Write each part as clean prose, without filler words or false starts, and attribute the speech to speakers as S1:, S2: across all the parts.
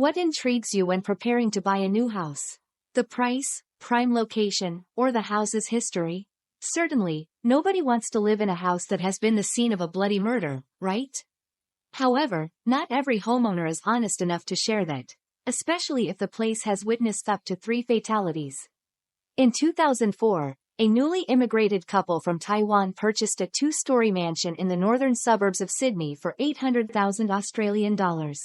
S1: What intrigues you when preparing to buy a new house? The price, prime location, or the house's history? Certainly, nobody wants to live in a house that has been the scene of a bloody murder, right? However, not every homeowner is honest enough to share that, especially if the place has witnessed up to 3 fatalities. In 2004, a newly immigrated couple from Taiwan purchased a 2-story mansion in the northern suburbs of Sydney for $800,000.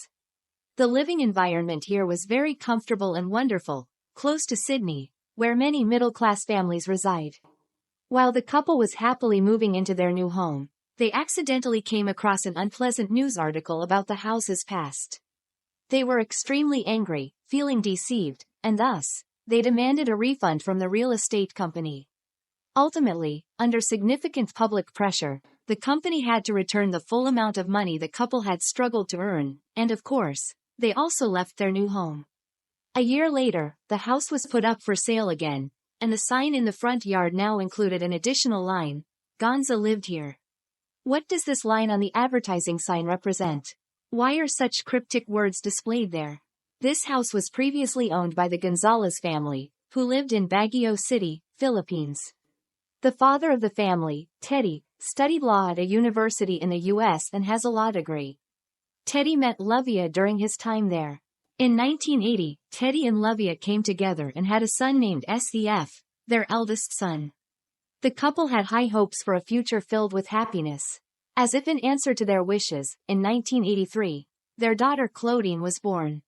S1: The living environment here was very comfortable and wonderful, close to Sydney, where many middle-class families reside. While the couple was happily moving into their new home, they accidentally came across an unpleasant news article about the house's past. They were extremely angry, feeling deceived, and thus, they demanded a refund from the real estate company. Ultimately, under significant public pressure, the company had to return the full amount of money the couple had struggled to earn, and of course, they also left their new home. A year later, the house was put up for sale again, and the sign in the front yard now included an additional line, "Gonza lived here." What does this line on the advertising sign represent? Why are such cryptic words displayed there? This house was previously owned by the Gonzales family, who lived in Baguio City, Philippines. The father of the family, Teddy, studied law at a university in the U.S. and has a law degree. Teddy met Lovia during his time there. In 1980, Teddy and Lovia came together and had a son named SEF, their eldest son. The couple had high hopes for a future filled with happiness. As if in answer to their wishes, in 1983, their daughter Claudine was born.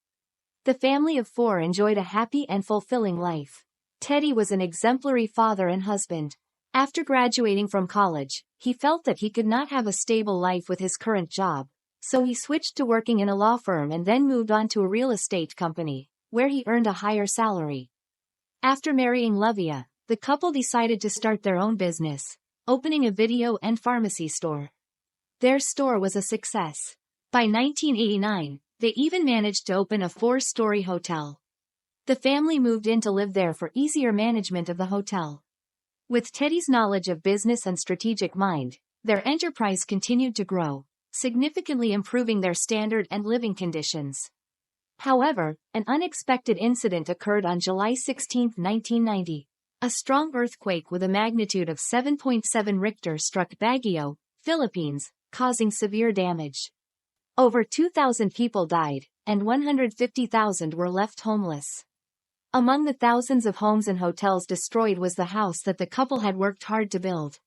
S1: The family of 4 enjoyed a happy and fulfilling life. Teddy was an exemplary father and husband. After graduating from college, he felt that he could not have a stable life with his current job, so he switched to working in a law firm and then moved on to a real estate company, where he earned a higher salary. After marrying Lovia, the couple decided to start their own business, opening a video and pharmacy store. Their store was a success. By 1989, they even managed to open a 4-story hotel. The family moved in to live there for easier management of the hotel. With Teddy's knowledge of business and strategic mind, their enterprise continued to grow, significantly improving their standard and living conditions. However, an unexpected incident occurred on July 16, 1990. A strong earthquake with a magnitude of 7.7 Richter struck Baguio, Philippines, causing severe damage. Over 2,000 people died, and 150,000 were left homeless. Among the thousands of homes and hotels destroyed was the house that the couple had worked hard to build.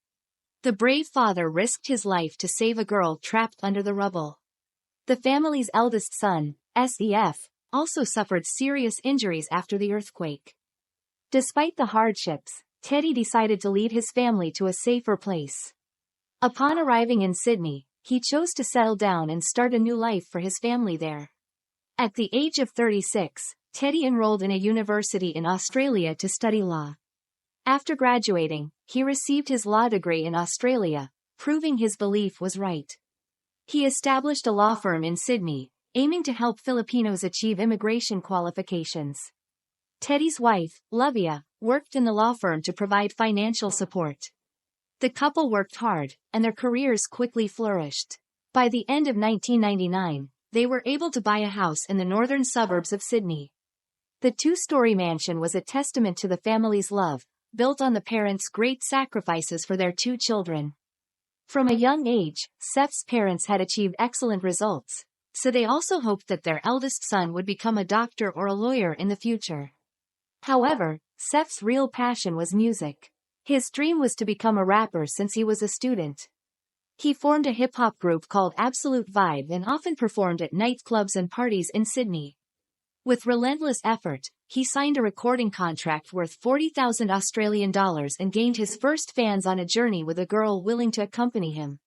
S1: The brave father risked his life to save a girl trapped under the rubble. The family's eldest son, SEF, also suffered serious injuries after the earthquake. Despite the hardships, Teddy decided to lead his family to a safer place. Upon arriving in Sydney, he chose to settle down and start a new life for his family there. At the age of 36, Teddy enrolled in a university in Australia to study law. After graduating, he received his law degree in Australia, proving his belief was right. He established a law firm in Sydney, aiming to help Filipinos achieve immigration qualifications. Teddy's wife, Lovia, worked in the law firm to provide financial support. The couple worked hard, and their careers quickly flourished. By the end of 1999, they were able to buy a house in the northern suburbs of Sydney. The 2-story mansion was a testament to the family's love, built on the parents' great sacrifices for their 2 children. From a young age, Seth's parents had achieved excellent results, so they also hoped that their eldest son would become a doctor or a lawyer in the future. However, Seth's real passion was music. His dream was to become a rapper since he was a student. He formed a hip-hop group called Absolute Vibe and often performed at nightclubs and parties in Sydney. With relentless effort, he signed a recording contract worth $40,000 and gained his first fans on a journey with a girl willing to accompany him.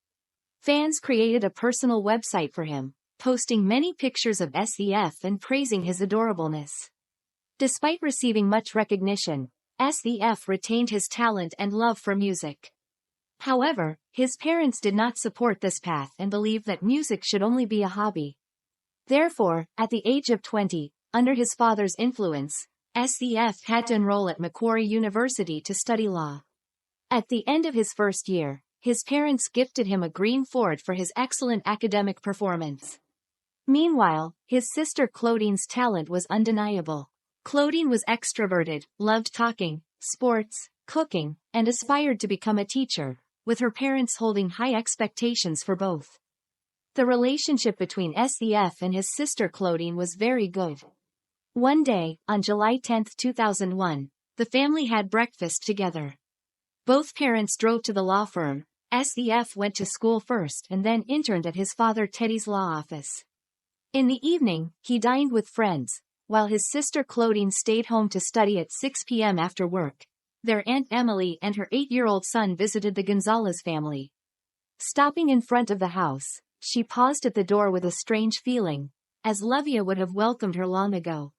S1: Fans created a personal website for him, posting many pictures of SEF and praising his adorableness. Despite receiving much recognition, SEF retained his talent and love for music. However, his parents did not support this path and believed that music should only be a hobby. Therefore, at the age of 20, under his father's influence, SEF had to enroll at Macquarie University to study law. At the end of his first year, his parents gifted him a green Ford for his excellent academic performance. Meanwhile, his sister Claudine's talent was undeniable. Claudine was extroverted, loved talking, sports, cooking, and aspired to become a teacher, with her parents holding high expectations for both. The relationship between SEF and his sister Claudine was very good. One day, on July 10, 2001, the family had breakfast together. Both parents drove to the law firm. SEF went to school first and then interned at his father Teddy's law office. In the evening, he dined with friends, while his sister Claudine stayed home to study at 6 p.m. after work. Their Aunt Emily and her 8-year-old son visited the Gonzales family. Stopping in front of the house, she paused at the door with a strange feeling, as Livia would have welcomed her long ago.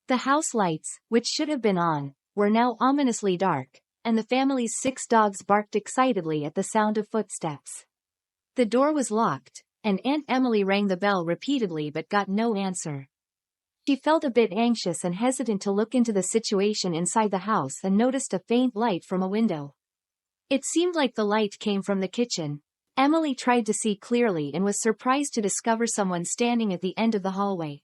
S1: The house lights, which should have been on, were now ominously dark, and the family's 6 dogs barked excitedly at the sound of footsteps. The door was locked, and Aunt Emily rang the bell repeatedly but got no answer. She felt a bit anxious and hesitant to look into the situation inside the house and noticed a faint light from a window. It seemed like the light came from the kitchen. Emily tried to see clearly and was surprised to discover someone standing at the end of the hallway.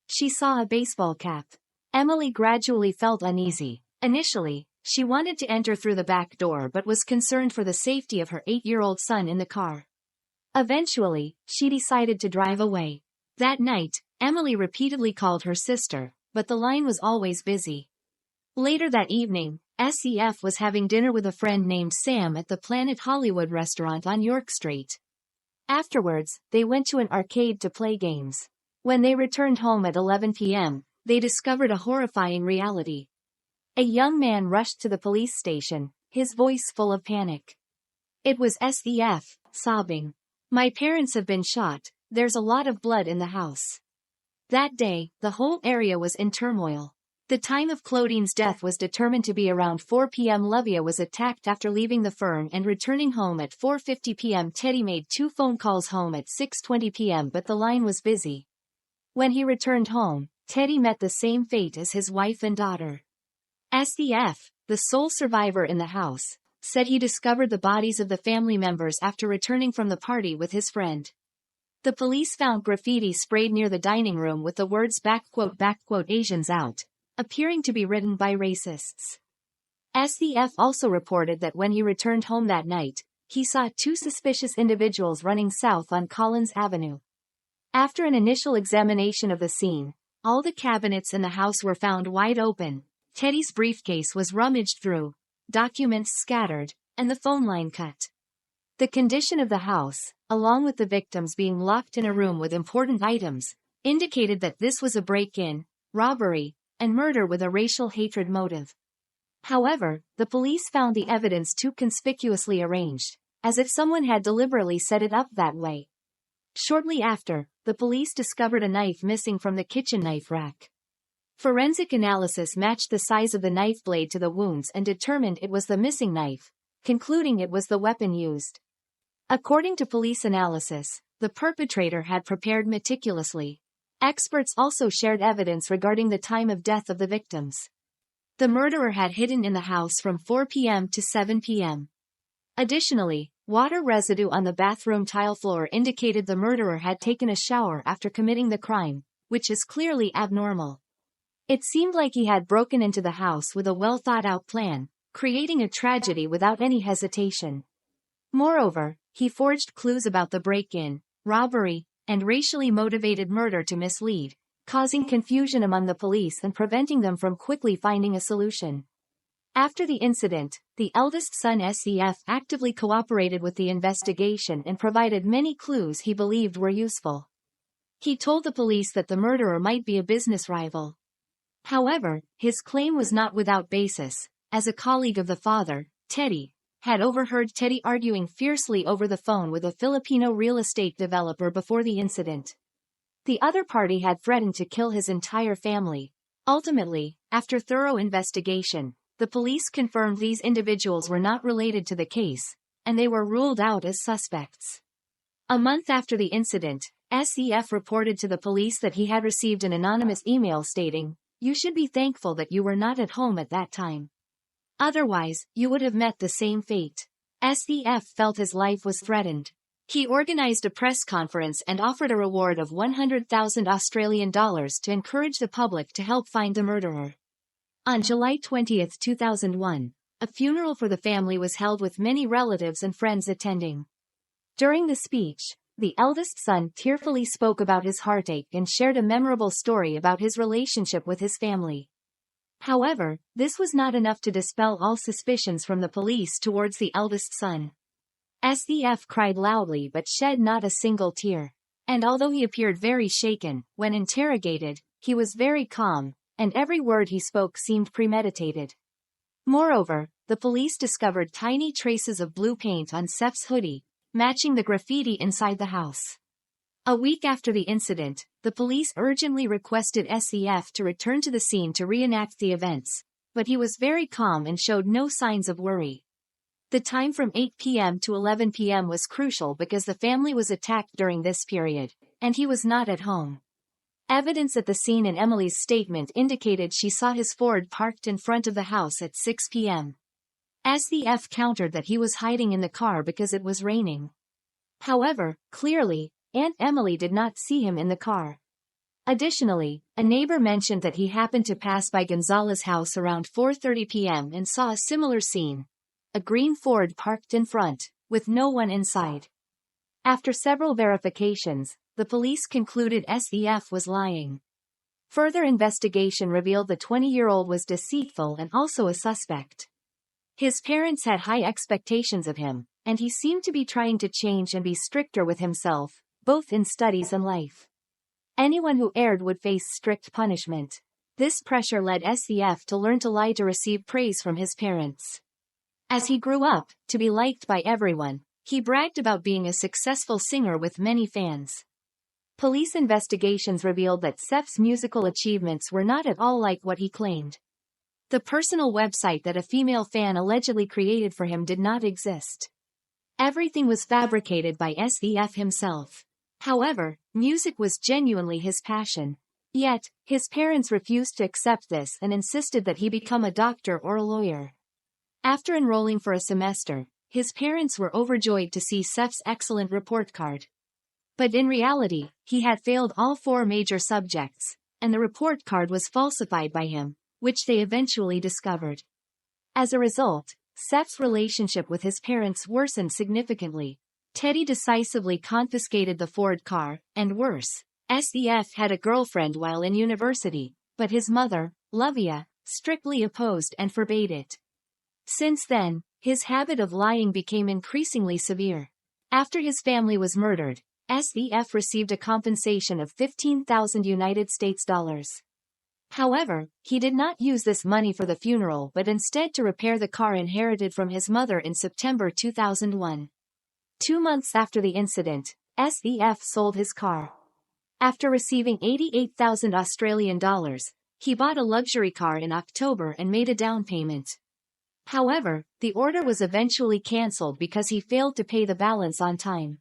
S1: She saw a baseball cap. Emily gradually felt uneasy. Initially, she wanted to enter through the back door but was concerned for the safety of her 8-year-old son in the car. Eventually, she decided to drive away. That night, Emily repeatedly called her sister, but the line was always busy. Later that evening, SEF was having dinner with a friend named Sam at the Planet Hollywood restaurant on York Street. Afterwards, they went to an arcade to play games. When they returned home at 11 p.m., they discovered a horrifying reality. A young man rushed to the police station, his voice full of panic. It was SEF, sobbing. "My parents have been shot, there's a lot of blood in the house." That day, the whole area was in turmoil. The time of Claudine's death was determined to be around 4 p.m. Livia was attacked after leaving the firm and returning home at 4:50 p.m. Teddy made 2 phone calls home at 6:20 p.m. but the line was busy. When he returned home, Teddy met the same fate as his wife and daughter. SEF, the sole survivor in the house, said he discovered the bodies of the family members after returning from the party with his friend. The police found graffiti sprayed near the dining room with the words "Asians out," appearing to be written by racists. SEF also reported that when he returned home that night, he saw 2 suspicious individuals running south on Collins Avenue. After an initial examination of the scene, all the cabinets in the house were found wide open. Teddy's briefcase was rummaged through, documents scattered, and the phone line cut. The condition of the house, along with the victims being locked in a room with important items, indicated that this was a break-in, robbery, and murder with a racial hatred motive. However, the police found the evidence too conspicuously arranged, as if someone had deliberately set it up that way. Shortly after, the police discovered a knife missing from the kitchen knife rack. Forensic analysis matched the size of the knife blade to the wounds and determined it was the missing knife, concluding it was the weapon used. According to police analysis, the perpetrator had prepared meticulously. Experts also shared evidence regarding the time of death of the victims. The murderer had hidden in the house from 4 p.m. to 7 p.m. Additionally, water residue on the bathroom tile floor indicated the murderer had taken a shower after committing the crime, which is clearly abnormal. It seemed like he had broken into the house with a well-thought-out plan, creating a tragedy without any hesitation. Moreover, he forged clues about the break-in, robbery, and racially motivated murder to mislead, causing confusion among the police and preventing them from quickly finding a solution. After the incident, the eldest son SEF actively cooperated with the investigation and provided many clues he believed were useful. He told the police that the murderer might be a business rival. However, his claim was not without basis, as a colleague of the father, Teddy, had overheard Teddy arguing fiercely over the phone with a Filipino real estate developer before the incident. The other party had threatened to kill his entire family. Ultimately, after thorough investigation, the police confirmed these individuals were not related to the case, and they were ruled out as suspects. A month after the incident, SEF reported to the police that he had received an anonymous email stating, "You should be thankful that you were not at home at that time. Otherwise, you would have met the same fate." SEF felt his life was threatened. He organized a press conference and offered a reward of 100,000 Australian dollars to encourage the public to help find the murderer. On July 20, 2001, a funeral for the family was held with many relatives and friends attending. During the speech, the eldest son tearfully spoke about his heartache and shared a memorable story about his relationship with his family. However, this was not enough to dispel all suspicions from the police towards the eldest son. SDF cried loudly but shed not a single tear. And although he appeared very shaken, when interrogated, he was very calm, and every word he spoke seemed premeditated. Moreover, the police discovered tiny traces of blue paint on Seth's hoodie, matching the graffiti inside the house. A week after the incident, the police urgently requested SEF to return to the scene to reenact the events, but he was very calm and showed no signs of worry. The time from 8 p.m. to 11 p.m. was crucial because the family was attacked during this period, and he was not at home. Evidence at the scene and Emily's statement indicated she saw his Ford parked in front of the house at 6 p.m. SEF countered that he was hiding in the car because it was raining. However, clearly, Aunt Emily did not see him in the car. Additionally, a neighbor mentioned that he happened to pass by Gonzales' house around 4:30 p.m. and saw a similar scene. A green Ford parked in front, with no one inside. After several verifications, the police concluded SEF was lying. Further investigation revealed the 20-year-old was deceitful and also a suspect. His parents had high expectations of him, and he seemed to be trying to change and be stricter with himself, both in studies and life. Anyone who erred would face strict punishment. This pressure led SEF to learn to lie to receive praise from his parents. As he grew up, to be liked by everyone, he bragged about being a successful singer with many fans. Police investigations revealed that Seth's musical achievements were not at all like what he claimed. The personal website that a female fan allegedly created for him did not exist. Everything was fabricated by SEF himself. However, music was genuinely his passion. Yet, his parents refused to accept this and insisted that he become a doctor or a lawyer. After enrolling for a semester, his parents were overjoyed to see Seth's excellent report card. But in reality, he had failed all 4 major subjects, and the report card was falsified by him, which they eventually discovered. As a result, Seth's relationship with his parents worsened significantly. Teddy decisively confiscated the Ford car, and worse, SEF had a girlfriend while in university, but his mother, Lovia, strictly opposed and forbade it. Since then, his habit of lying became increasingly severe. After his family was murdered, SEF received a compensation of $15,000. However, he did not use this money for the funeral but instead to repair the car inherited from his mother in September 2001. 2 months after the incident, SEF sold his car. After receiving 88,000 Australian dollars, he bought a luxury car in October and made a down payment. However, the order was eventually cancelled because he failed to pay the balance on time.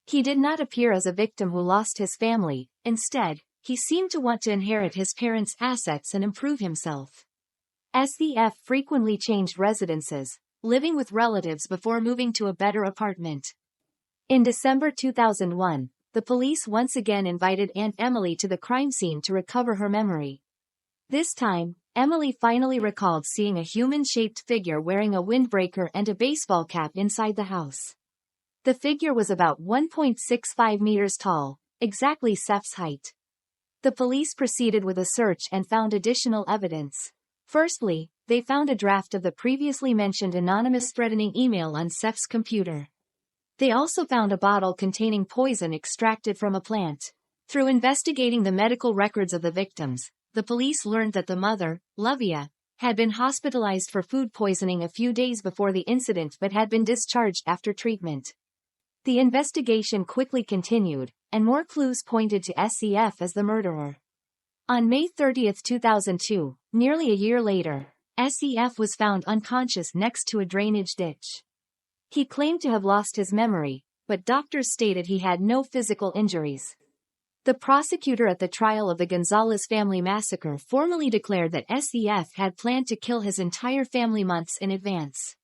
S1: He did not appear as a victim who lost his family. Instead, he seemed to want to inherit his parents' assets and improve himself. SEF frequently changed residences, living with relatives before moving to a better apartment. In December 2001, the police once again invited Aunt Emily to the crime scene to recover her memory. This time, Emily finally recalled seeing a human-shaped figure wearing a windbreaker and a baseball cap inside the house. The figure was about 1.65 meters tall, exactly Seth's height. The police proceeded with a search and found additional evidence. Firstly, they found a draft of the previously mentioned anonymous threatening email on Seth's computer. They also found a bottle containing poison extracted from a plant. Through investigating the medical records of the victims, the police learned that the mother, Lovia, had been hospitalized for food poisoning a few days before the incident but had been discharged after treatment. The investigation quickly continued, and more clues pointed to SEF as the murderer. On May 30, 2002, nearly a year later, SEF was found unconscious next to a drainage ditch. He claimed to have lost his memory, but doctors stated he had no physical injuries. The prosecutor at the trial of the Gonzales family massacre formally declared that SEF had planned to kill his entire family months in advance.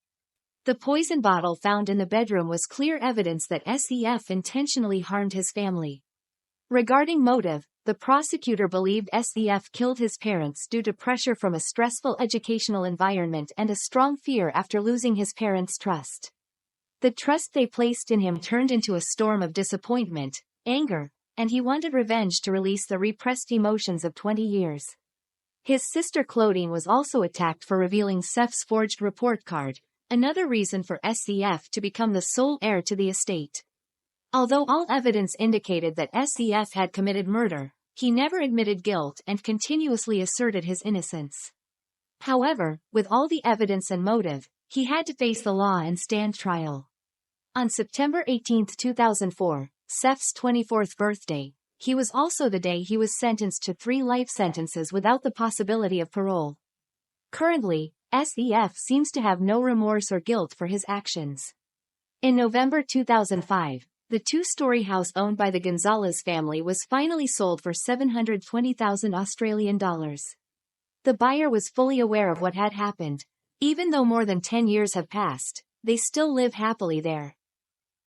S1: The poison bottle found in the bedroom was clear evidence that SEF intentionally harmed his family. Regarding motive, the prosecutor believed SEF killed his parents due to pressure from a stressful educational environment and a strong fear after losing his parents' trust. The trust they placed in him turned into a storm of disappointment, anger, and he wanted revenge to release the repressed emotions of 20 years. His sister Claudine was also attacked for revealing Sef's forged report card, another reason for SEF to become the sole heir to the estate. Although all evidence indicated that SEF had committed murder, he never admitted guilt and continuously asserted his innocence. However, with all the evidence and motive, he had to face the law and stand trial. On September 18, 2004, Sef's 24th birthday, he was also the day he was sentenced to 3 life sentences without the possibility of parole. Currently, SEF seems to have no remorse or guilt for his actions. In November 2005, the 2-story house owned by the Gonzales family was finally sold for $720,000 Australian dollars. The buyer was fully aware of what had happened. Even though more than 10 years have passed, they still live happily there.